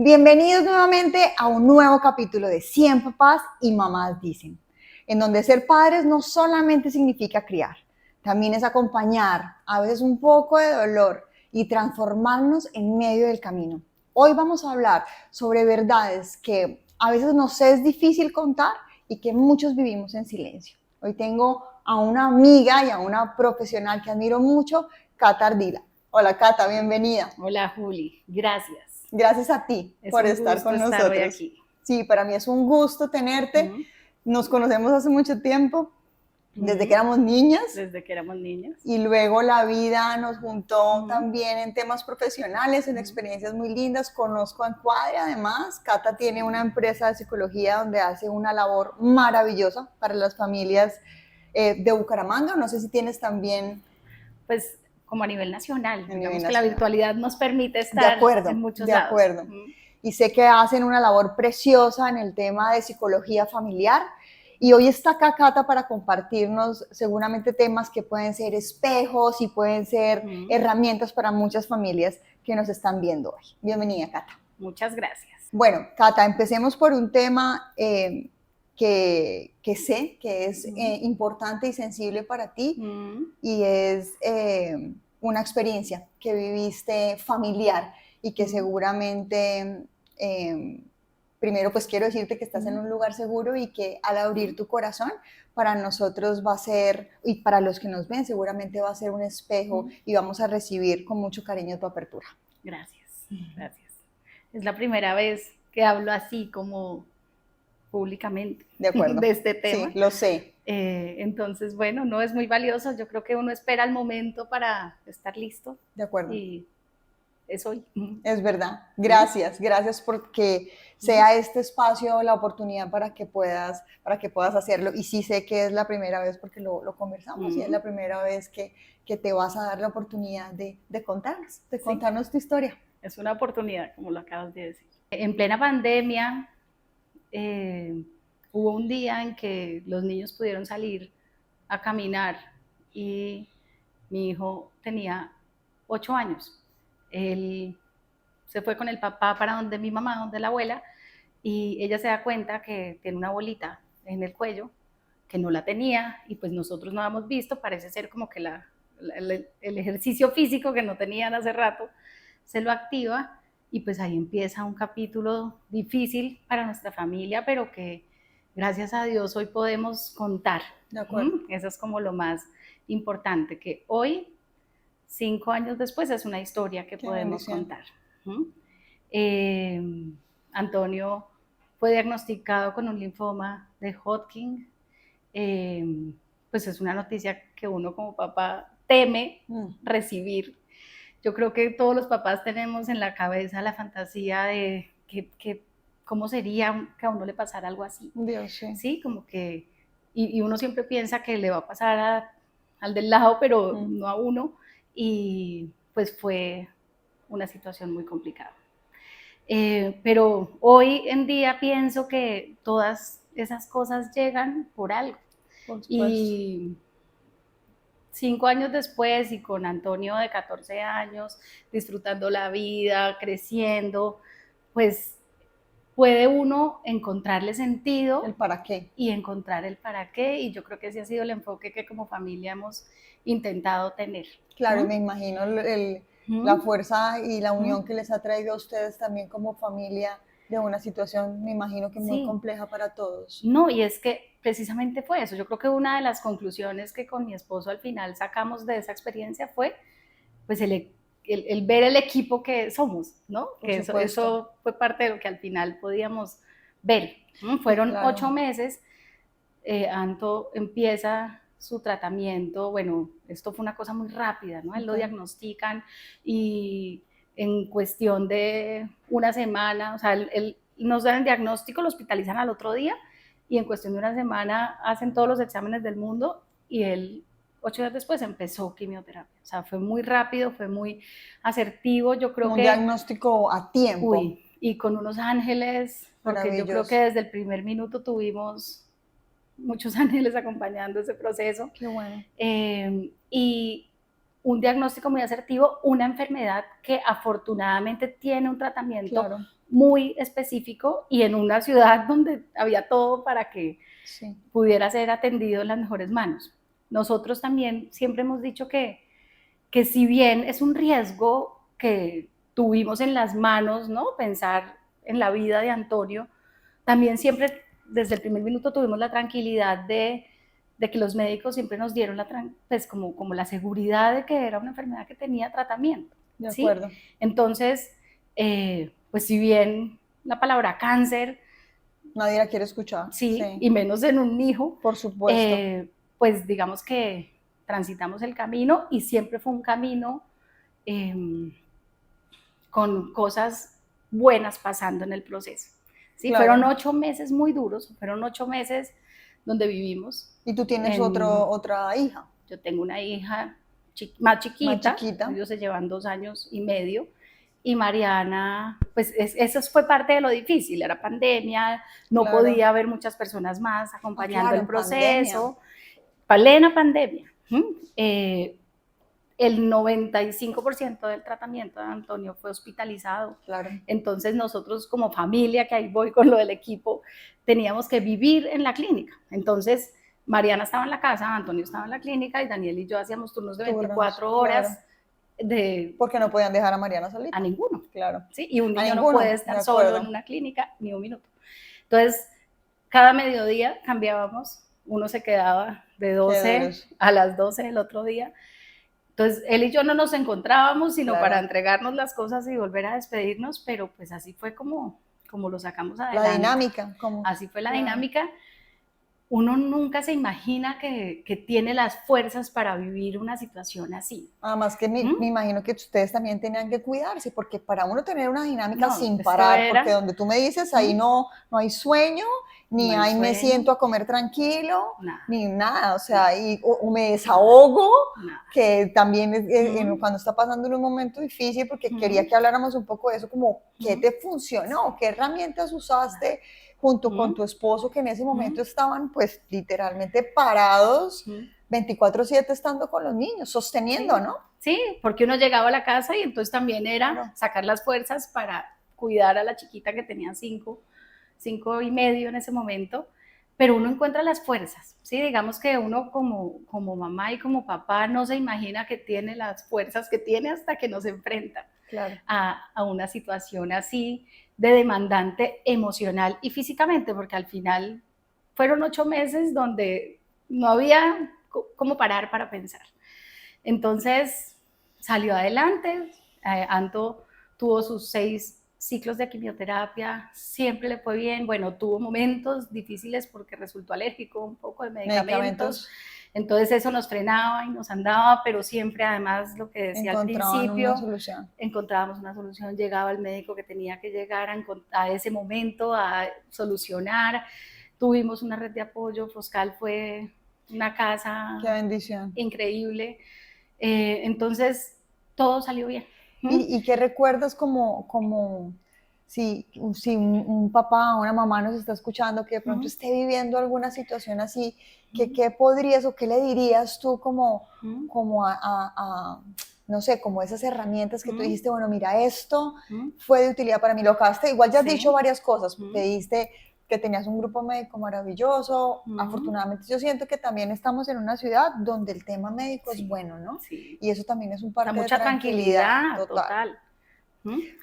Bienvenidos nuevamente a un nuevo capítulo de 100 papás y mamás dicen, en donde ser padres no solamente significa criar, también es acompañar, a veces un poco de dolor y transformarnos en medio del camino. Hoy vamos a hablar sobre verdades que a veces nos es difícil contar y que muchos vivimos en silencio. Hoy tengo a una amiga y a una profesional que admiro mucho, Cata Ardila. Hola Cata, bienvenida. Hola Juli, gracias. Gracias a ti por estar con nosotros. Hoy aquí. Sí, para mí es un gusto tenerte. Nos conocemos hace mucho tiempo, desde que éramos niñas. Desde que éramos niñas. Y luego la vida nos juntó también en temas profesionales, en experiencias muy lindas. Conozco a Encuadre, además. Cata tiene una empresa de psicología donde hace una labor maravillosa para las familias de Bucaramanga. No sé si tienes también... Pues como a nivel nacional, digamos que la virtualidad nos permite estar en muchos lados. De acuerdo. Y sé que hacen una labor preciosa en el tema de psicología familiar. Y hoy está acá Cata para compartirnos seguramente temas que pueden ser espejos y pueden ser herramientas para muchas familias que nos están viendo hoy. Bienvenida, Cata. Muchas gracias. Bueno, Cata, empecemos por un tema que sé que es importante y sensible para ti y es una experiencia que viviste familiar y que seguramente, primero pues quiero decirte que estás en un lugar seguro y que al abrir tu corazón para nosotros va a ser, y para los que nos ven seguramente va a ser un espejo y vamos a recibir con mucho cariño tu apertura. Gracias, gracias. Es la primera vez que hablo así como públicamente de este tema. Sí, lo sé. Entonces, bueno, no es muy valioso. Yo creo que uno espera el momento para estar listo. De acuerdo. Y es hoy. Es verdad. Gracias, gracias porque sea este espacio la oportunidad para que puedas hacerlo. Y sí sé que es la primera vez porque lo conversamos y es la primera vez que te vas a dar la oportunidad de contarnos tu historia. Es una oportunidad, como lo acabas de decir. En plena pandemia, hubo un día en que los niños pudieron salir a caminar y mi hijo tenía 8 años. Él se fue con el papá para donde mi mamá, donde la abuela, y ella se da cuenta que tiene una bolita en el cuello, que no la tenía, y pues nosotros no la hemos visto, parece ser como que el ejercicio físico que no tenían hace rato, se lo activa, y pues ahí empieza un capítulo difícil para nuestra familia, pero que gracias a Dios hoy podemos contar. De acuerdo. Eso es como lo más importante, que hoy, 5 años después, es una historia que podemos contar. Antonio fue diagnosticado con un linfoma de Hodgkin. Pues es una noticia que uno como papá teme recibir. Yo creo que todos los papás tenemos en la cabeza la fantasía de que cómo sería que a uno le pasara algo así. Dios, sí. Sí, como que, y uno siempre piensa que le va a pasar al del lado, pero no a uno, y pues fue una situación muy complicada. Pero hoy en día pienso que todas esas cosas llegan por algo. Por supuesto. Y 5 años después, y con Antonio de 14 años, disfrutando la vida, creciendo, pues puede uno encontrarle sentido. El para qué. Y encontrar el para qué, y yo creo que ese ha sido el enfoque que como familia hemos intentado tener. Claro, me imagino la fuerza y la unión que les ha traído a ustedes también como familia de una situación, me imagino que muy compleja para todos. No, y es que precisamente fue eso. Yo creo que una de las conclusiones que con mi esposo al final sacamos de esa experiencia fue pues el ver el equipo que somos, ¿no? Que eso fue parte de lo que al final podíamos ver. Fueron 8 meses. Anto empieza su tratamiento. Bueno, esto fue una cosa muy rápida, ¿no? Él lo diagnostican y en cuestión de una semana, o sea, él nos dan el diagnóstico, lo hospitalizan al otro día y en cuestión de una semana hacen todos los exámenes del mundo y él 8 días después empezó quimioterapia. O sea, fue muy rápido, fue muy asertivo. Yo creo un diagnóstico a tiempo. Y con unos ángeles, porque yo creo que desde el primer minuto tuvimos muchos ángeles acompañando ese proceso. Qué bueno. Y un diagnóstico muy asertivo, una enfermedad que afortunadamente tiene un tratamiento muy específico y en una ciudad donde había todo para que pudiera ser atendido en las mejores manos. Nosotros también siempre hemos dicho que si bien es un riesgo que tuvimos en las manos, ¿no? Pensar en la vida de Antonio, también siempre desde el primer minuto tuvimos la tranquilidad de que los médicos siempre nos dieron pues como la seguridad de que era una enfermedad que tenía tratamiento. De acuerdo. ¿Sí? Entonces, pues si bien la palabra cáncer... Nadie la quiere escuchar. Sí, y menos en un hijo. Por supuesto. Pues digamos que transitamos el camino y siempre fue un camino con cosas buenas pasando en el proceso. ¿Sí? Claro. Fueron 8 meses muy duros, fueron 8 meses donde vivimos. ¿Y tú tienes otra hija? Yo tengo una hija más chiquita, ellos se llevan 2 años y medio, y Mariana, pues eso fue parte de lo difícil, era pandemia, no podía haber muchas personas más acompañando el proceso, plena pandemia. El 95% del tratamiento de Antonio fue hospitalizado. Claro. Entonces nosotros como familia, que ahí voy con lo del equipo, teníamos que vivir en la clínica. Entonces Mariana estaba en la casa, Antonio estaba en la clínica y Daniel y yo hacíamos turnos de 24 horas. Claro. Porque no podían dejar a Mariana solita. A ninguno. Claro. ¿Sí? Y un niño no puede estar solo en una clínica ni un minuto. Entonces, cada mediodía cambiábamos, uno se quedaba de 12 a las 12 del otro día. Entonces, él y yo no nos encontrábamos, sino para entregarnos las cosas y volver a despedirnos, pero pues así fue como lo sacamos adelante. La dinámica. Así fue la dinámica. Uno nunca se imagina que tiene las fuerzas para vivir una situación así. Además que me imagino que ustedes también tenían que cuidarse, porque para uno tener una dinámica sin parar, porque donde tú me dices, ahí no hay sueño, ni hay me siento a comer tranquilo, ni nada, o sea, o me desahogo, que también es, cuando está pasando en un momento difícil, porque quería que habláramos un poco de eso, como qué te funcionó, qué herramientas usaste junto con tu esposo, que en ese momento estaban pues literalmente parados, 24/7 estando con los niños, sosteniendo, ¿no? Sí, porque uno llegaba a la casa y entonces también era sacar las fuerzas para cuidar a la chiquita que tenía 5 y medio en ese momento, pero uno encuentra las fuerzas, ¿sí? Digamos que uno como mamá y como papá no se imagina que tiene las fuerzas que tiene hasta que nos enfrenta a una situación así de demandante emocional y físicamente, porque al final fueron 8 meses donde no había cómo parar para pensar. Entonces salió adelante, Anto tuvo sus 6 ciclos de quimioterapia, siempre le fue bien, bueno, tuvo momentos difíciles porque resultó alérgico un poco de medicamentos. Entonces eso nos frenaba y nos andaba, pero siempre además lo que decía al principio, encontrábamos una solución, llegaba el médico que tenía que llegar a ese momento a solucionar, tuvimos una red de apoyo, Foscal fue una casa qué bendición, increíble, entonces todo salió bien. ¿Y qué recuerdas como si un papá o una mamá nos está escuchando que de pronto esté viviendo alguna situación así, ¿qué podrías o qué le dirías tú como no sé, como esas herramientas que tú dijiste, bueno, mira, esto fue de utilidad para mí, lo acabaste, igual ya has dicho varias cosas, pediste que tenías un grupo médico maravilloso, afortunadamente yo siento que también estamos en una ciudad donde el tema médico es bueno, ¿no? Sí. Y eso también es un parte de mucha tranquilidad total.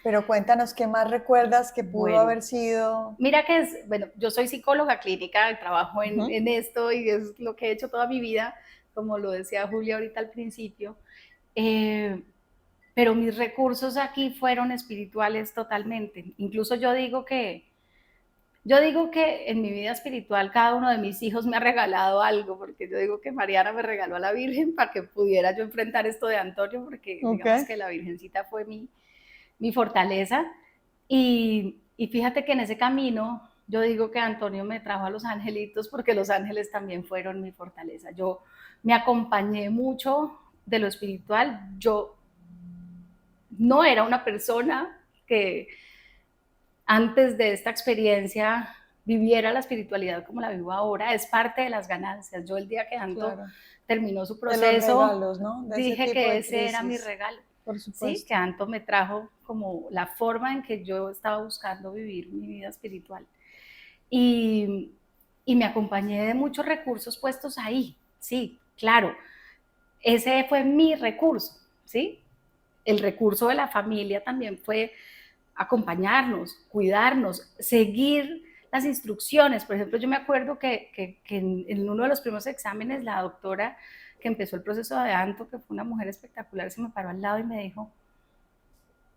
Pero cuéntanos, ¿qué más recuerdas que pudo haber sido? Mira que yo soy psicóloga clínica, trabajo en esto y es lo que he hecho toda mi vida, como lo decía Julia ahorita al principio, pero mis recursos aquí fueron espirituales totalmente. Incluso yo digo que en mi vida espiritual cada uno de mis hijos me ha regalado algo, porque yo digo que Mariana me regaló a la Virgen para que pudiera yo enfrentar esto de Antonio, porque digamos que la Virgencita fue mi fortaleza. Y fíjate que en ese camino yo digo que Antonio me trajo a los angelitos, porque los ángeles también fueron mi fortaleza. Yo me acompañé mucho de lo espiritual. Yo no era una persona que antes de esta experiencia viviera la espiritualidad como la vivo ahora, es parte de las ganancias. Yo el día que Anto terminó su proceso, de los regalos, ¿no? dije que ese era mi regalo. Por supuesto. ¿sí? Que Anto me trajo como la forma en que yo estaba buscando vivir mi vida espiritual. Y me acompañé de muchos recursos puestos ahí, sí, claro. Ese fue mi recurso, ¿sí? El recurso de la familia también fue acompañarnos, cuidarnos, seguir las instrucciones. Por ejemplo, yo me acuerdo que en uno de los primeros exámenes, la doctora que empezó el proceso de Anto, que fue una mujer espectacular, se me paró al lado y me dijo,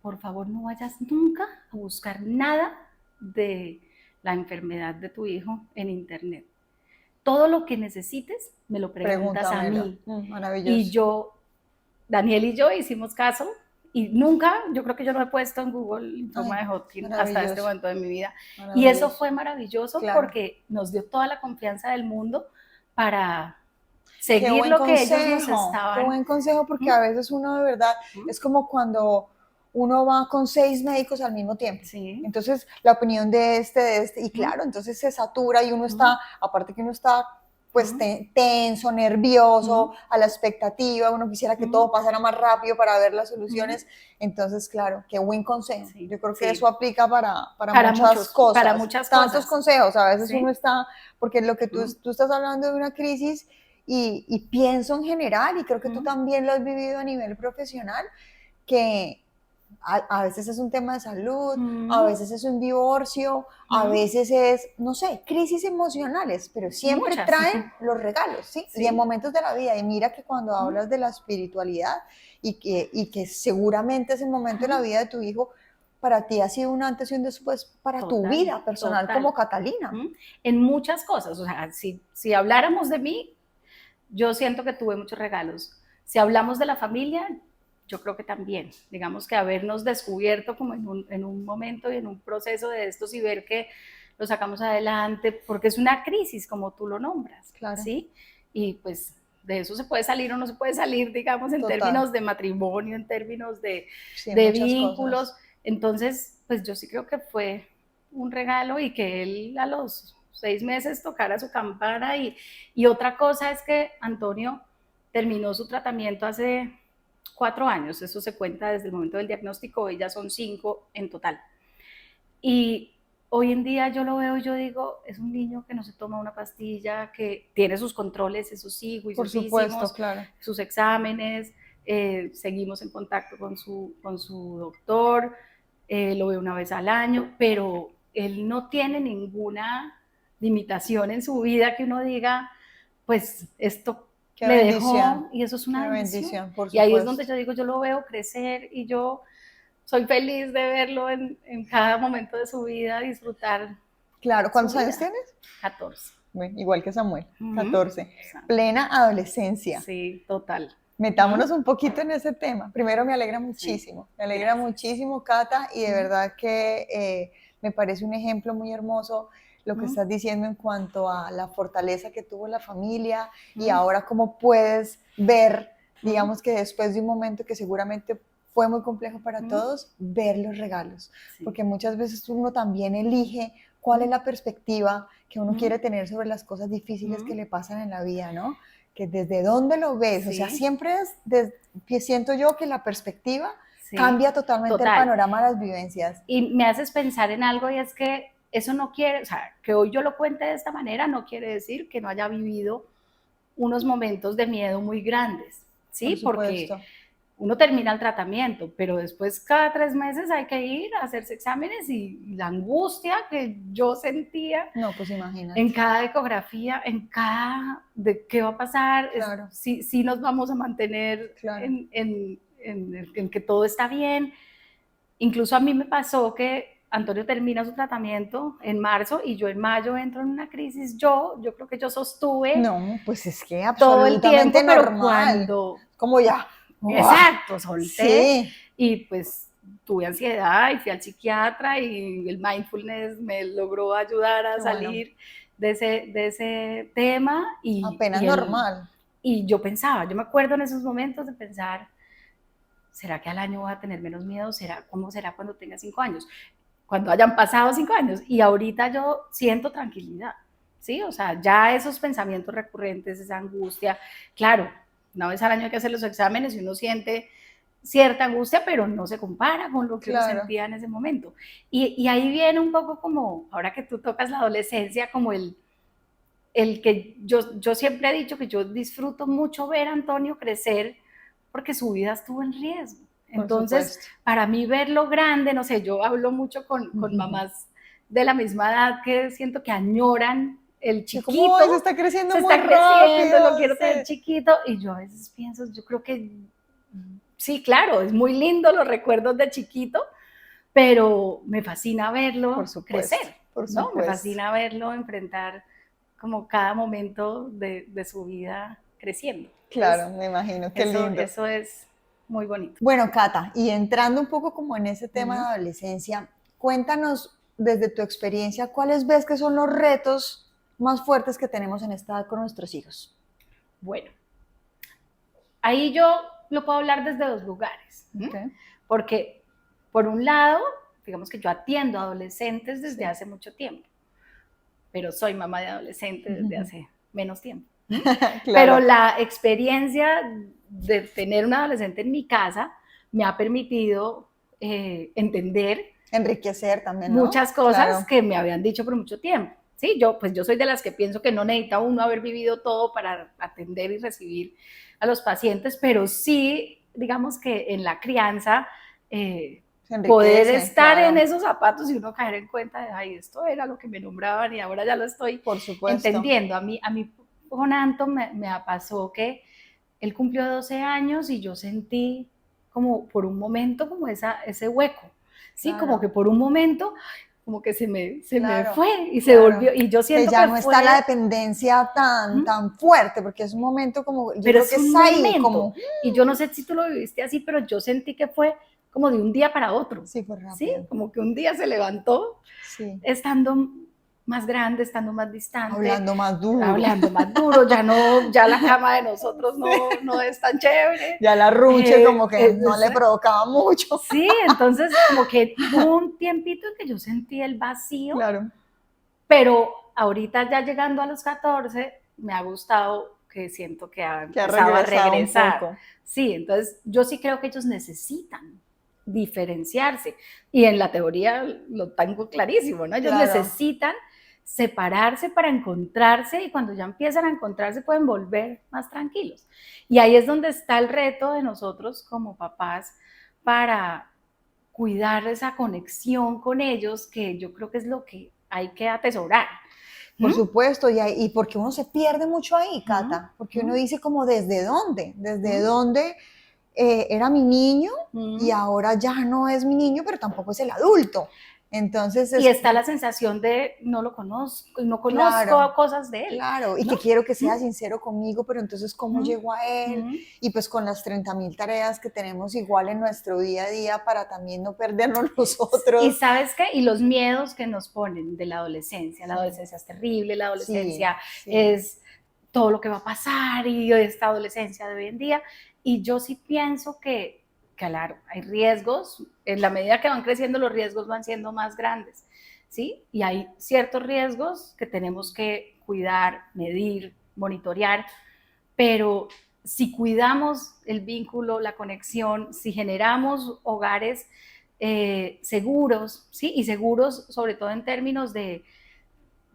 por favor, no vayas nunca a buscar nada de la enfermedad de tu hijo en internet. Todo lo que necesites, me lo preguntas a mí. Maravilloso. Y yo, Daniel y yo hicimos caso y nunca, yo creo que yo no he puesto en Google linfoma de Hodgkin hasta este momento de mi vida. Y eso fue maravilloso, claro, porque nos dio toda la confianza del mundo para seguir lo que ellos nos estaban. Qué buen consejo, porque a veces uno de verdad, es como cuando uno va con 6 médicos al mismo tiempo. Sí. Entonces, la opinión de este, y claro, entonces se satura y uno está, aparte que uno está pues tenso, nervioso, a la expectativa, uno quisiera que todo pasara más rápido para ver las soluciones. Entonces, claro, qué buen consejo. Sí, yo creo que eso aplica para muchas cosas. Para muchas Tantos consejos, a veces uno está, porque lo que tú estás hablando de una crisis y pienso en general, y creo que tú también lo has vivido a nivel profesional, que a veces es un tema de salud, a veces es un divorcio, a veces es, no sé, crisis emocionales, pero siempre traen los regalos, ¿sí? Y en momentos de la vida, y mira que cuando hablas de la espiritualidad y que seguramente ese momento de la vida de tu hijo para ti ha sido un antes y un después para tu vida personal como Catalina. En muchas cosas, o sea, si habláramos de mí, yo siento que tuve muchos regalos. Si hablamos de la familia, yo creo que también, digamos que habernos descubierto como en un momento y en un proceso de estos y ver que lo sacamos adelante, porque es una crisis, como tú lo nombras, claro. ¿Sí? Y pues de eso se puede salir o no se puede salir, digamos, en términos de matrimonio, en términos de vínculos. Cosas. Entonces, pues yo sí creo que fue un regalo y que él a los 6 meses tocara su campana. Y otra cosa es que Antonio terminó su tratamiento hace 4 años, eso se cuenta desde el momento del diagnóstico, hoy ya son 5 en total. Y hoy en día yo lo veo y yo digo, es un niño que no se toma una pastilla, que tiene sus controles, eso sí, juiciosísimos, claro, sus exámenes, seguimos en contacto con su doctor, lo veo una vez al año, pero él no tiene ninguna limitación en su vida que uno diga, pues esto Qué le bendición. dejó, y eso es una bendición. Por supuesto. Y ahí es donde yo digo, yo lo veo crecer y yo soy feliz de verlo en cada momento de su vida, disfrutar. Claro, ¿cuántos años tienes? 14. Bueno, igual que Samuel, 14. Plena adolescencia. Sí, total. Metámonos un poquito en ese tema. Primero, me alegra muchísimo, me alegra muchísimo, Cata, y de verdad que me parece un ejemplo muy hermoso lo que estás diciendo en cuanto a la fortaleza que tuvo la familia y ahora cómo puedes ver, digamos que después de un momento que seguramente fue muy complejo para todos, ver los regalos, porque muchas veces uno también elige cuál es la perspectiva que uno quiere tener sobre las cosas difíciles que le pasan en la vida, ¿no? Que desde dónde lo ves, o sea, siempre siento yo que la perspectiva cambia totalmente el panorama de las vivencias. Y me haces pensar en algo, y es que eso no quiere, o sea, que hoy yo lo cuente de esta manera no quiere decir que no haya vivido unos momentos de miedo muy grandes, ¿sí? Porque uno termina el tratamiento, pero después cada 3 meses hay que ir a hacerse exámenes, y la angustia que yo sentía, no, pues imagínate, en cada ecografía, en cada de qué va a pasar, claro, si nos vamos a mantener en que todo está bien. Incluso a mí me pasó que Antonio termina su tratamiento en marzo y yo en mayo entro en una crisis. Yo creo que yo sostuve. No, pues es que absolutamente todo el tiempo, normal. Pero cuando, como ya. Exacto, solté. Y pues tuve ansiedad y fui al psiquiatra, y el mindfulness me logró ayudar a salir de ese tema. Y, apenas normal. Y yo pensaba, yo me acuerdo en esos momentos de pensar, ¿será que al año voy a tener menos miedo? ¿Cómo será cuando tenga 5 años? Cuando hayan pasado 5 años. Y ahorita yo siento tranquilidad, ¿sí? O sea, ya esos pensamientos recurrentes, esa angustia, claro, una vez al año hay que hacer los exámenes y uno siente cierta angustia, pero no se compara con lo que uno Claro. sentía en ese momento. Y ahí viene un poco como, ahora que tú tocas la adolescencia, como el que yo siempre he dicho que yo disfruto mucho ver a Antonio crecer porque su vida estuvo en riesgo. Entonces, para mí verlo grande, no sé, yo hablo mucho con mamás de la misma edad que siento que añoran el chiquito, como, se está creciendo se muy está creciendo, rápido, lo quiero sí. tener chiquito, y yo a veces pienso, yo creo que sí, claro, es muy lindo los recuerdos de chiquito, pero me fascina verlo Por supuesto, crecer, por ¿no? Me supuesto. fascina verlo enfrentar como cada momento de su vida creciendo. Claro, Entonces, me imagino, qué lindo. eso es muy bonito. Bueno, Cata, y entrando un poco como en ese tema de adolescencia, cuéntanos desde tu experiencia, ¿cuáles ves que son los retos más fuertes que tenemos en esta edad con nuestros hijos? Bueno, ahí yo lo puedo hablar desde dos lugares, Okay. porque por un lado, digamos que yo atiendo a adolescentes desde hace mucho tiempo, pero soy mamá de adolescentes desde hace menos tiempo. Claro. Pero la experiencia de tener un adolescente en mi casa me ha permitido entender Enriquecer también, ¿no? muchas cosas Claro. que me habían dicho por mucho tiempo. Sí, yo soy de las que pienso que no necesita uno haber vivido todo para atender y recibir a los pacientes, pero sí, digamos que en la crianza, poder estar claro. en esos zapatos y uno caer en cuenta de, ay, esto era lo que me nombraban y ahora ya lo estoy Por supuesto. entendiendo. A mí con Anto me pasó que él cumplió 12 años y yo sentí como por un momento como ese hueco, ¿sí? Claro. Como que por un momento como que se me Claro, fue y se claro. volvió, y yo siento que ya que no fue, está la dependencia tan fuerte, porque es un momento como, yo pero creo es que es un ahí, momento, como, y yo no sé si tú lo viviste así, pero yo sentí que fue como de un día para otro, sí, fue ¿sí? rápido. Como que un día se levantó, Sí. estando más grande, estando más distante, Hablando más duro, ya la cama de nosotros no es tan chévere. Ya la ruche como que no le provocaba mucho. Sí, entonces como que hubo un tiempito en que yo sentí el vacío, Claro. pero ahorita ya llegando a los 14 me ha gustado que siento que ha empezado a regresar. Un poco. Sí, entonces yo sí creo que ellos necesitan diferenciarse, y en la teoría lo tengo clarísimo, ¿no? Ellos necesitan separarse para encontrarse, y cuando ya empiezan a encontrarse pueden volver más tranquilos. Y ahí es donde está el reto de nosotros como papás para cuidar esa conexión con ellos, que yo creo que es lo que hay que atesorar. Por supuesto, y porque uno se pierde mucho ahí, Cata, porque uno dice como desde dónde era mi niño y ahora ya no es mi niño, pero tampoco es el adulto. Entonces y está la sensación de no lo conozco, no conozco claro, cosas de él. Claro, y ¿no? que quiero que sea sincero conmigo, pero entonces ¿cómo llego a él? Y pues con las 30.000 tareas que tenemos igual en nuestro día a día para también no perdernos nosotros. Y ¿sabes qué? Y los miedos que nos ponen de la adolescencia. La adolescencia es terrible, la adolescencia es todo lo que va a pasar, y esta adolescencia de hoy en día. Y yo sí pienso que claro, hay riesgos, en la medida que van creciendo los riesgos van siendo más grandes, ¿sí? Y hay ciertos riesgos que tenemos que cuidar, medir, monitorear, pero si cuidamos el vínculo, la conexión, si generamos hogares seguros, ¿sí? Y seguros sobre todo en términos de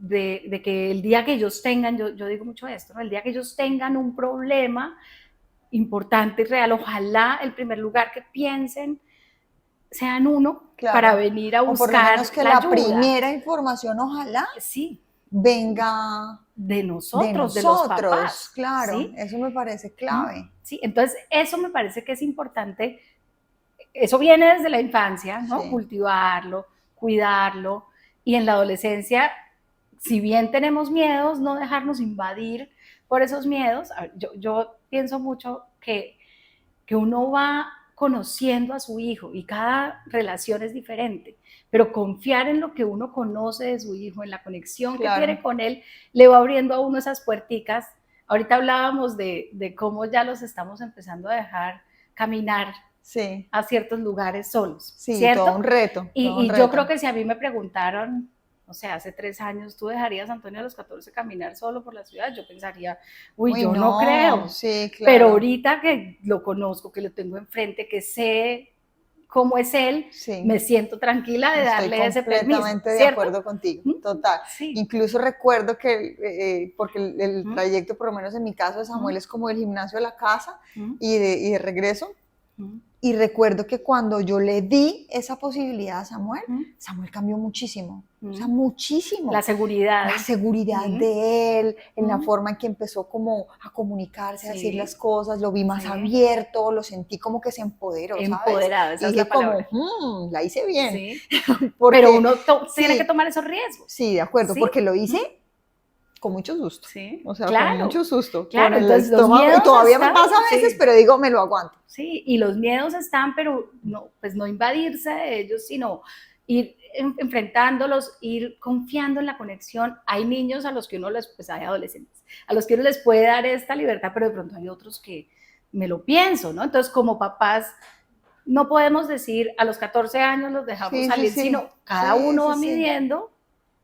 que el día que ellos tengan, yo digo mucho esto, ¿no? El día que ellos tengan un problema importante y real, ojalá el primer lugar que piensen sea en uno, para venir a buscar, o por lo menos que la primera información ojalá venga de nosotros, de los papás. Claro, ¿sí? Eso me parece clave. Sí, entonces eso me parece que es importante. Eso viene desde la infancia, ¿no? Cultivarlo, cuidarlo, y en la adolescencia, si bien tenemos miedos, no dejarnos invadir por esos miedos. Yo pienso mucho que uno va conociendo a su hijo y cada relación es diferente, pero confiar en lo que uno conoce de su hijo, en la conexión que tiene con él, le va abriendo a uno esas puerticas. Ahorita hablábamos de cómo ya los estamos empezando a dejar caminar a ciertos lugares solos, ¿cierto? Todo un reto. Y yo creo que si a mí me preguntaron no sé, hace 3 años, ¿tú dejarías a Antonio a los 14 caminar solo por la ciudad? Yo pensaría, uy, yo no creo. Sí, claro. Pero ahorita que lo conozco, que lo tengo enfrente, que sé cómo es él, sí, me siento tranquila de darle ese permiso. Estoy completamente de acuerdo contigo, total. Sí. Incluso recuerdo que, porque el trayecto, por lo menos en mi caso de Samuel, es como el gimnasio a la casa y de regreso. Y recuerdo que cuando yo le di esa posibilidad a Samuel, Samuel cambió muchísimo, o sea, muchísimo. La seguridad. La seguridad de él, en la forma en que empezó como a comunicarse, a decir las cosas, lo vi más abierto, lo sentí como que se empoderó, ¿sabes? Empoderado, esa y es la palabra. Como, la hice bien. Sí. Porque, pero uno tiene que tomar esos riesgos. Sí, de acuerdo, porque lo hice con mucho susto. Sí, o sea, claro, con mucho susto. Claro, con el entonces estómago, los miedos y todavía están, me pasa a veces, pero digo, me lo aguanto. Sí, y los miedos están, pero no, pues no invadirse de ellos, sino ir enfrentándolos, ir confiando en la conexión. Hay niños a los que uno les, pues hay adolescentes, a los que uno les puede dar esta libertad, pero de pronto hay otros que me lo pienso, ¿no? Entonces, como papás, no podemos decir a los 14 años los dejamos salir, sino cada uno va midiendo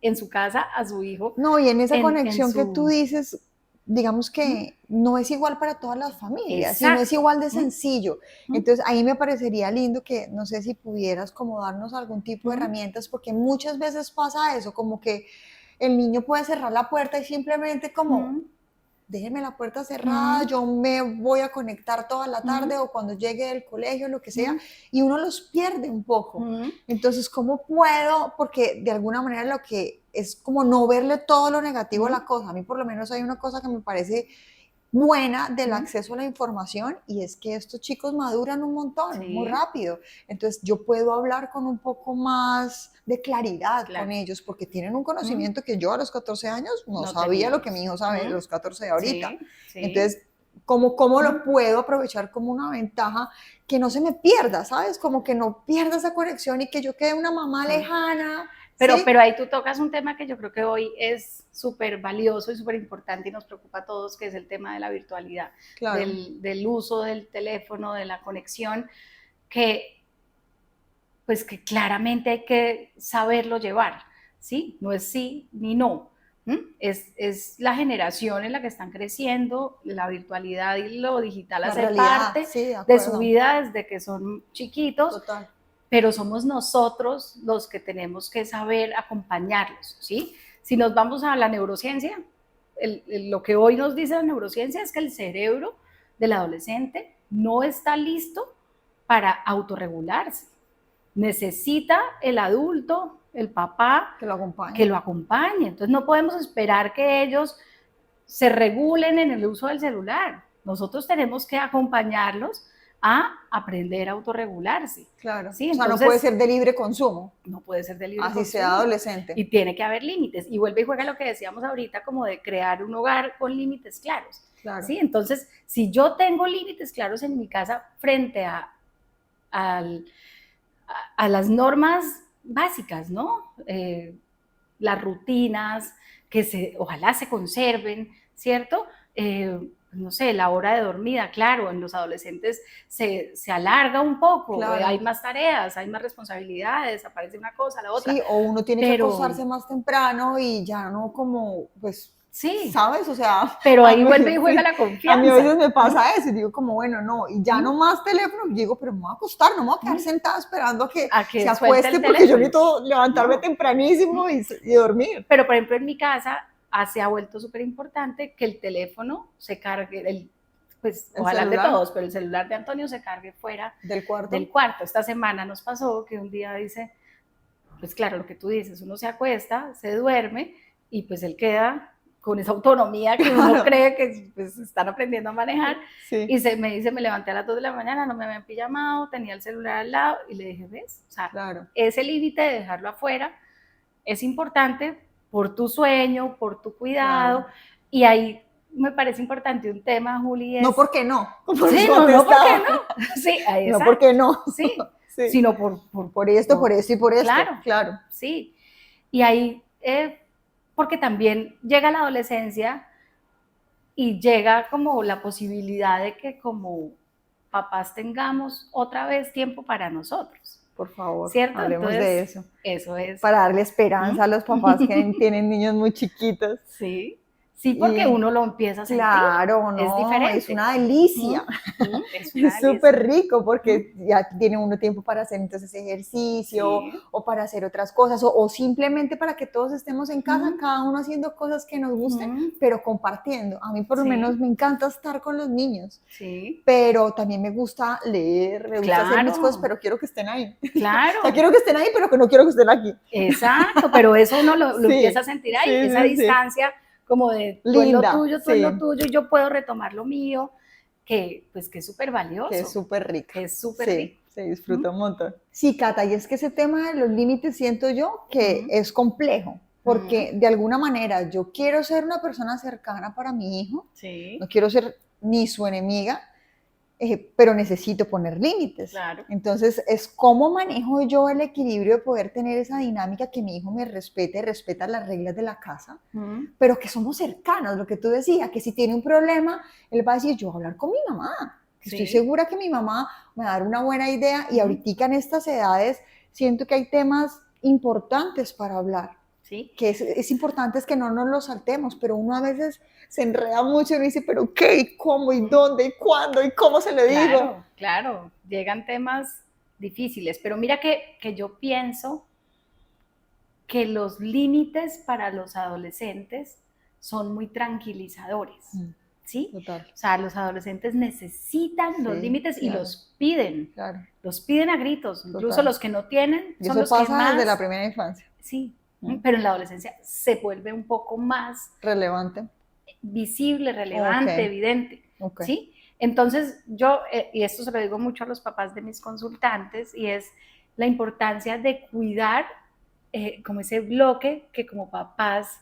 en su casa a su hijo. No, y en esa conexión que tú dices, digamos que no es igual para todas las familias, y no es igual de sencillo. Entonces, ahí me parecería lindo que, no sé si pudieras como darnos algún tipo de herramientas, porque muchas veces pasa eso, como que el niño puede cerrar la puerta y simplemente como, déjeme la puerta cerrada, yo me voy a conectar toda la tarde o cuando llegue del colegio, lo que sea, y uno los pierde un poco. Entonces, ¿cómo puedo? Porque de alguna manera lo que es como no verle todo lo negativo a la cosa. A mí por lo menos hay una cosa que me parece buena del acceso a la información, y es que estos chicos maduran un montón, muy rápido. Entonces yo puedo hablar con un poco más de claridad con ellos, porque tienen un conocimiento que yo a los 14 años no sabía lo que mi hijo sabe a los 14 de ahorita. Entonces, ¿cómo lo puedo aprovechar como una ventaja que no se me pierda, ¿sabes? Como que no pierda esa conexión y que yo quede una mamá lejana. Pero ahí tú tocas un tema que yo creo que hoy es súper valioso y súper importante y nos preocupa a todos, que es el tema de la virtualidad, del uso del teléfono, de la conexión, pues que claramente hay que saberlo llevar, ¿sí? No es sí ni no. Es la generación en la que están creciendo, la virtualidad y lo digital hace parte de su vida desde que son chiquitos. Total. Pero somos nosotros los que tenemos que saber acompañarlos, ¿sí? Si nos vamos a la neurociencia, lo que hoy nos dice la neurociencia es que el cerebro del adolescente no está listo para autorregularse. Necesita el adulto, el papá, que lo acompañe. Entonces no podemos esperar que ellos se regulen en el uso del celular. Nosotros tenemos que acompañarlos a aprender a autorregularse. Claro, ¿sí? Entonces, no puede ser de libre consumo. No puede ser de libre consumo. Así sea adolescente. Y tiene que haber límites. Y vuelve y juega lo que decíamos ahorita, como de crear un hogar con límites claros. Claro. ¿sí? Entonces, si yo tengo límites claros en mi casa frente a las normas básicas, ¿no? Las rutinas, que ojalá se conserven, ¿cierto? No sé, la hora de dormida, claro, en los adolescentes se alarga un poco, hay más tareas, hay más responsabilidades, aparece una cosa, la otra. Sí, o uno tiene que acostarse más temprano y ya no como, pues, ¿sabes? O sea... Pero ahí vuelve y juega la confianza. A mí a veces me pasa eso y digo como, bueno, no, y ya no más teléfono, y digo, pero me voy a acostar, no me voy a quedar sentada esperando a que se acueste, porque yo necesito levantarme tempranísimo y dormir. Pero, por ejemplo, en mi casa se ha vuelto súper importante que el teléfono se cargue, pues ojalá de todos, pero el celular de Antonio se cargue fuera del cuarto. Esta semana nos pasó que un día dice, pues claro, lo que tú dices, uno se acuesta, se duerme y pues él queda con esa autonomía que uno cree que pues, están aprendiendo a manejar. Y me dice, me levanté a las 2 de la mañana, no me habían pijamado, tenía el celular al lado y le dije, ¿ves? O sea, ese límite de dejarlo afuera es importante por tu sueño, por tu cuidado, y ahí me parece importante un tema, Juli, es... No, ¿por qué no? Sí, no, ¿por qué no? Sí, no, ¿por qué no? Sí, sino por esto, por esto y por esto. Claro. Sí, y ahí, porque también llega la adolescencia y llega como la posibilidad de que como papás tengamos otra vez tiempo para nosotros. Por favor, ¿cierto? hablemos Entonces, de eso. Eso es. Para darle esperanza a los papás que tienen niños muy chiquitos. Sí, sí, porque uno lo empieza a sentir. Claro, es no, diferente. es una delicia. Es una Es súper delicia. rico porque ya tiene uno tiempo para hacer entonces ejercicio Sí. o para hacer otras cosas o simplemente para que todos estemos en casa, cada uno haciendo cosas que nos gusten, pero compartiendo. A mí por lo menos me encanta estar con los niños, Sí. pero también me gusta leer, me gusta hacer mis cosas, pero quiero que estén ahí. Claro. O sea, quiero que estén ahí, pero que no quiero que estén aquí. Exacto, pero eso uno lo Sí, empieza a sentir ahí, sí, esa sí, distancia como de tú en lo tuyo, tú en lo tuyo, y yo puedo retomar lo mío, que pues que es súper valioso. Que es súper rico. Es súper rico. Se disfruta un montón. Sí, Cata, y es que ese tema de los límites siento yo que es complejo, porque de alguna manera yo quiero ser una persona cercana para mi hijo, no quiero ser ni su enemiga, pero necesito poner límites. Claro. Entonces, es cómo manejo yo el equilibrio de poder tener esa dinámica que mi hijo me respete, respeta las reglas de la casa, pero que somos cercanos, lo que tú decías, que si tiene un problema, él va a decir, yo voy a hablar con mi mamá. Estoy segura que mi mamá me va a dar una buena idea y ahorita en estas edades siento que hay temas importantes para hablar. Sí. Que es importante es que no nos lo saltemos, pero uno a veces se enreda mucho y dice, pero ¿qué? ¿Y cómo? ¿Y dónde? ¿Y cuándo? ¿Y cómo se le digo? Claro, llegan temas difíciles, pero mira que yo pienso que los límites para los adolescentes son muy tranquilizadores, ¿sí? Total. O sea, los adolescentes necesitan los límites y los piden, los piden a gritos, incluso los que no tienen son los que más... Eso pasa desde la primera infancia. Sí, pero en la adolescencia se vuelve un poco más... relevante. Visible, relevante, evidente, ¿sí? Entonces yo, y esto se lo digo mucho a los papás de mis consultantes, y es la importancia de cuidar como ese bloque que como papás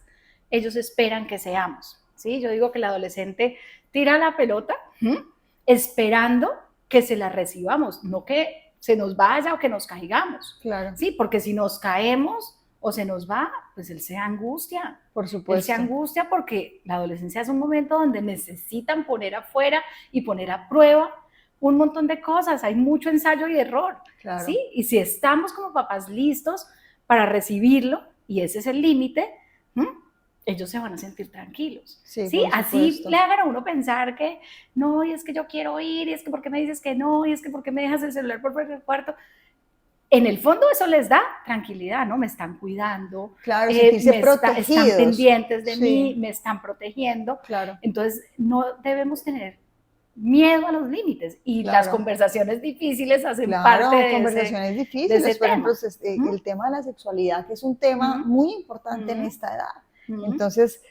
ellos esperan que seamos, ¿sí? Yo digo que el adolescente tira la pelota esperando que se la recibamos, no que se nos vaya o que nos caigamos, ¿sí? Porque si nos caemos o se nos va, pues él se angustia. Por supuesto. Él se angustia porque la adolescencia es un momento donde necesitan poner afuera y poner a prueba un montón de cosas, hay mucho ensayo y error, ¿sí? Y si estamos como papás listos para recibirlo, y ese es el límite, ellos se van a sentir tranquilos, ¿sí? Así le hagan a uno pensar que, no, y es que yo quiero ir, y es que ¿por qué me dices que no? Y es que ¿por qué me dejas el celular por el cuarto? En el fondo eso les da tranquilidad, ¿no? Me están cuidando, sentirse protegidos. Están pendientes de mí, me están protegiendo. Entonces no debemos tener miedo a los límites, y las conversaciones difíciles hacen parte de conversaciones difíciles, de ese por tema. ejemplo, el tema de la sexualidad, que es un tema muy importante en esta edad. Entonces,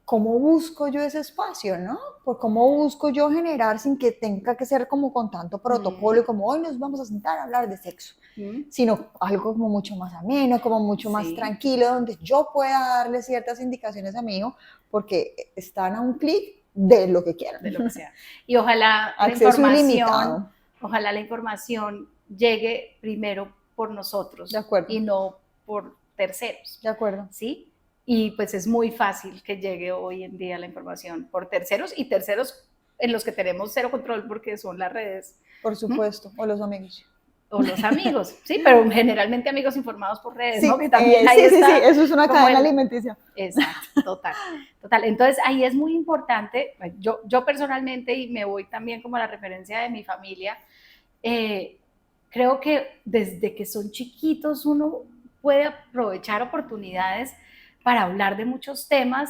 ¿cómo busco yo ese espacio, no? Por cómo busco yo generar sin que tenga que ser como con tanto protocolo, como hoy nos vamos a sentar a hablar de sexo, sino algo como mucho más ameno, como mucho más tranquilo, donde yo pueda darle ciertas indicaciones a mi hijo, porque están a un clic de lo que quieran. De lo que sea. Y ojalá la información llegue primero por nosotros, y no por terceros. De acuerdo. ¿Sí? Y pues es muy fácil que llegue hoy en día la información por terceros, y terceros en los que tenemos cero control porque son las redes. Por supuesto, o los amigos. O los amigos, sí, pero generalmente amigos informados por redes, ¿no? Que también ahí está. Sí, eso es una cadena alimenticia. Exacto, total. Entonces ahí es muy importante, yo personalmente, y me voy también como a la referencia de mi familia, creo que desde que son chiquitos uno puede aprovechar oportunidades para hablar de muchos temas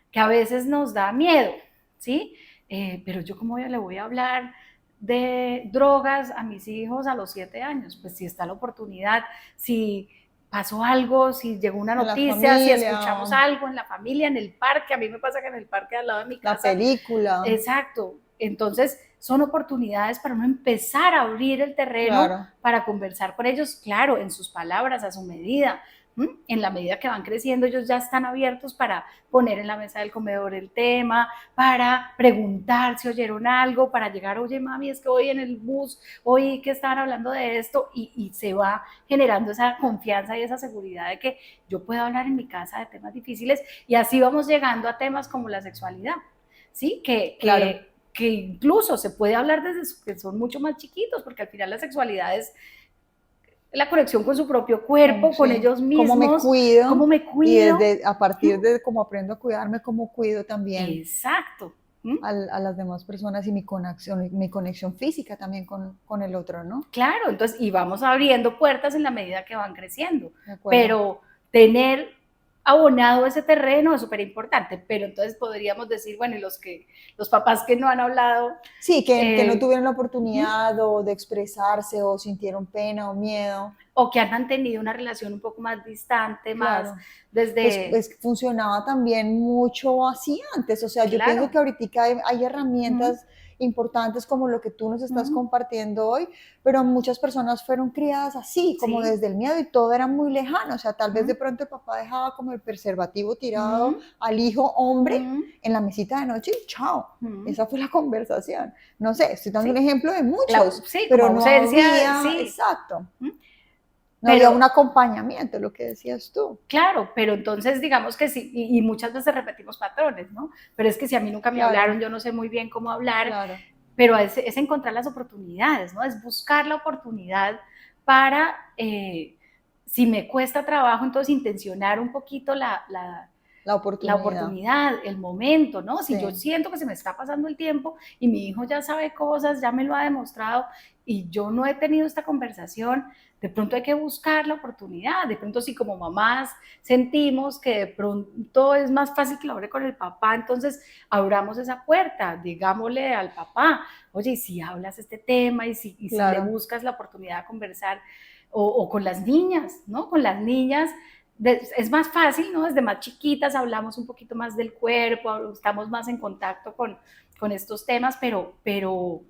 que a veces nos da miedo, ¿sí? Pero yo cómo le voy a hablar de drogas a mis hijos a los 7 años, pues si está la oportunidad, si pasó algo, si llegó una noticia, si escuchamos algo en la familia, en el parque, a mí me pasa que en el parque al lado de mi casa. La película. Exacto, entonces son oportunidades para uno empezar a abrir el terreno para conversar con ellos, claro, en sus palabras, a su medida. En la medida que van creciendo, ellos ya están abiertos para poner en la mesa del comedor el tema, para preguntar si oyeron algo, para llegar, oye mami, es que hoy en el bus, hoy que estaban hablando de esto, y se va generando esa confianza y esa seguridad de que yo puedo hablar en mi casa de temas difíciles, y así vamos llegando a temas como la sexualidad, ¿sí? Que que incluso se puede hablar desde que son mucho más chiquitos, porque al final la sexualidad es la conexión con su propio cuerpo, Sí. Con ellos mismos. Cómo me cuido. Y a partir de cómo aprendo a cuidarme, cómo cuido también. Exacto. A las demás personas y mi conexión física también con el otro, ¿no? Claro, entonces, y vamos abriendo puertas en la medida que van creciendo. Pero tener abonado ese terreno es súper importante, pero entonces podríamos decir, bueno, y los papás que no han hablado. Sí, que no tuvieron la oportunidad o de expresarse o sintieron pena o miedo. O que han mantenido una relación un poco más distante, Claro. más desde... Pues funcionaba también mucho así antes, o sea, yo pienso que ahorita hay herramientas importantes como lo que tú nos estás compartiendo hoy, pero muchas personas fueron criadas así, como desde el miedo y todo era muy lejano, o sea, tal vez de pronto el papá dejaba como el preservativo tirado al hijo hombre en la mesita de noche y chao, esa fue la conversación. No sé, estoy dando un ejemplo de muchos, pero no había, exacto. No había un acompañamiento, lo que decías tú. Claro, pero entonces digamos que sí, y muchas veces repetimos patrones, ¿no? Pero es que si a mí nunca me hablaron, yo no sé muy bien cómo hablar, pero es encontrar las oportunidades, ¿no? Es buscar la oportunidad para, si me cuesta trabajo, entonces intencionar un poquito la oportunidad, el momento, ¿no? Si yo siento que se me está pasando el tiempo y mi hijo ya sabe cosas, ya me lo ha demostrado y yo no he tenido esta conversación, de pronto hay que buscar la oportunidad. De pronto si como mamás sentimos que de pronto es más fácil que lo hable con el papá, entonces abramos esa puerta, digámosle al papá, oye, y si hablas este tema y si le buscas la oportunidad de conversar, o con las niñas, ¿no? Con las niñas es más fácil, ¿no? Desde más chiquitas hablamos un poquito más del cuerpo, estamos más en contacto con estos temas, pero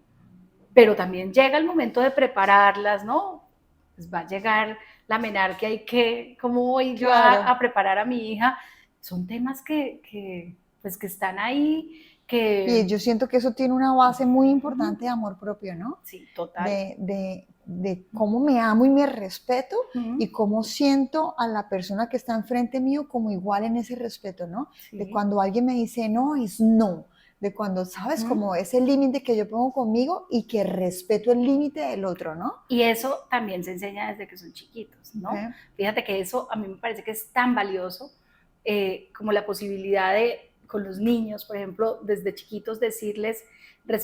también llega el momento de prepararlas, ¿no? Pues va a llegar la menarquia y ¿cómo voy yo a preparar a mi hija? Son temas que están ahí. Y yo siento que eso tiene una base muy importante de amor propio, ¿no? Sí, total. De cómo me amo y me respeto y cómo siento a la persona que está enfrente mío como igual en ese respeto, ¿no? Sí. De cuando alguien me dice no, es no. De cuando, ¿sabes? Como ese límite que yo pongo conmigo y que respeto el límite del otro, ¿no? Y eso también se enseña desde que son chiquitos, ¿no? Fíjate que eso a mí me parece que es tan valioso como la posibilidad de, con los niños, por ejemplo, desde chiquitos decirles,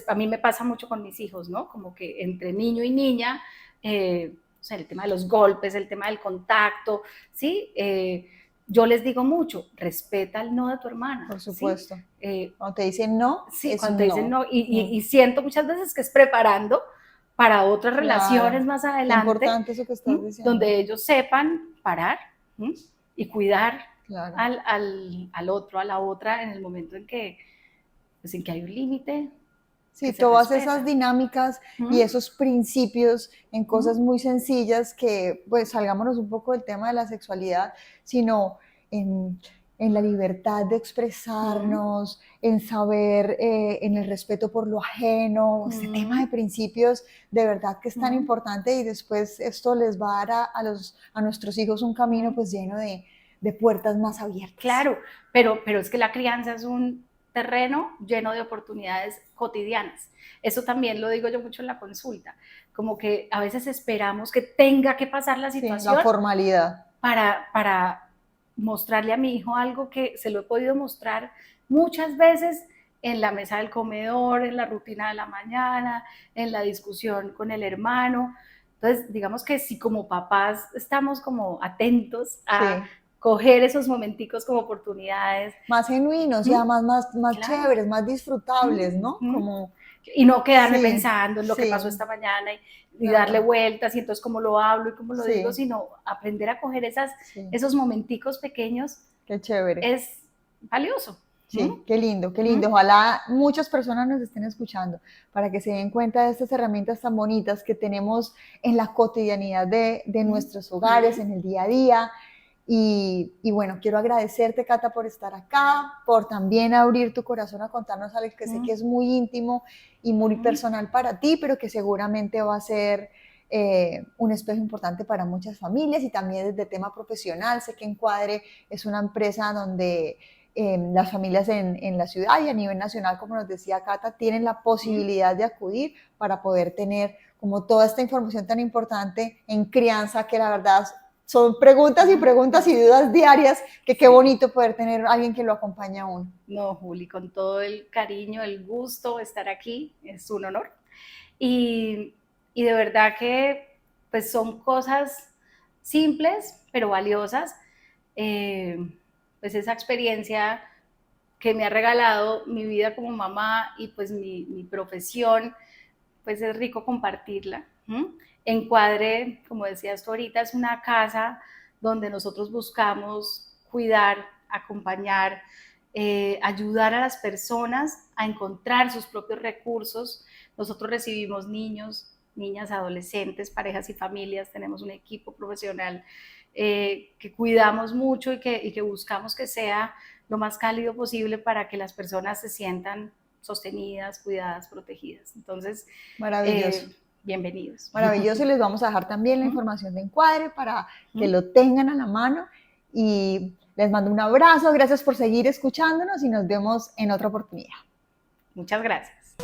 a mí me pasa mucho con mis hijos, ¿no? Como que entre niño y niña, o sea, el tema de los golpes, el tema del contacto, ¿sí? Yo les digo mucho, respeta el no de tu hermana. Por supuesto. ¿Sí? Cuando te dicen no, sí, cuando te dicen no. Y siento muchas veces que es preparando para otras relaciones más adelante. Qué importante eso que estás diciendo. Donde ellos sepan parar y cuidar al otro, a la otra, en el momento en que, pues, en que hay un límite. Sí, todas esas dinámicas y esos principios en cosas muy sencillas que, pues, salgámonos un poco del tema de la sexualidad, sino en la libertad de expresarnos, en saber, en el respeto por lo ajeno, este tema de principios de verdad que es tan importante y después esto les va a dar a nuestros hijos un camino pues lleno de puertas más abiertas. Claro, pero es que la crianza es un terreno lleno de oportunidades cotidianas. Eso también lo digo yo mucho en la consulta, como que a veces esperamos que tenga que pasar la situación. Sí, la formalidad. Para mostrarle a mi hijo algo que se lo he podido mostrar muchas veces en la mesa del comedor, en la rutina de la mañana, en la discusión con el hermano. Entonces, digamos que si como papás estamos como atentos a coger esos momenticos como oportunidades. Más genuinos, ya más chéveres, más disfrutables, ¿no? Como... Y no quedarme pensando en lo que pasó esta mañana y darle vueltas y entonces cómo lo hablo y cómo lo digo, sino aprender a coger esos momenticos pequeños. Qué chévere. Es valioso. Sí, qué lindo, qué lindo. Ojalá muchas personas nos estén escuchando para que se den cuenta de estas herramientas tan bonitas que tenemos en la cotidianidad de nuestros hogares, en el día a día. Y bueno, quiero agradecerte, Cata, por estar acá, por también abrir tu corazón a contarnos algo que sé que es muy íntimo y muy personal para ti, pero que seguramente va a ser un espejo importante para muchas familias y también desde tema profesional. Sé que Encuadre es una empresa donde las familias en la ciudad y a nivel nacional, como nos decía Cata, tienen la posibilidad de acudir para poder tener como toda esta información tan importante en crianza, que la verdad son preguntas y preguntas y dudas diarias, que qué bonito poder tener a alguien que lo acompañe a uno. No, Juli, con todo el cariño, el gusto de estar aquí, es un honor. Y de verdad que pues son cosas simples, pero valiosas. Pues esa experiencia que me ha regalado mi vida como mamá y pues mi profesión, pues es rico compartirla. Encuadre, como decías tú ahorita, es una casa donde nosotros buscamos cuidar, acompañar, ayudar a las personas a encontrar sus propios recursos. Nosotros recibimos niños, niñas, adolescentes, parejas y familias, tenemos un equipo profesional que cuidamos mucho y que buscamos que sea lo más cálido posible para que las personas se sientan sostenidas, cuidadas, protegidas. Entonces, maravilloso. Bienvenidos. Maravilloso, y les vamos a dejar también la información de Encuadre para que lo tengan a la mano, y les mando un abrazo, gracias por seguir escuchándonos y nos vemos en otra oportunidad. Muchas gracias.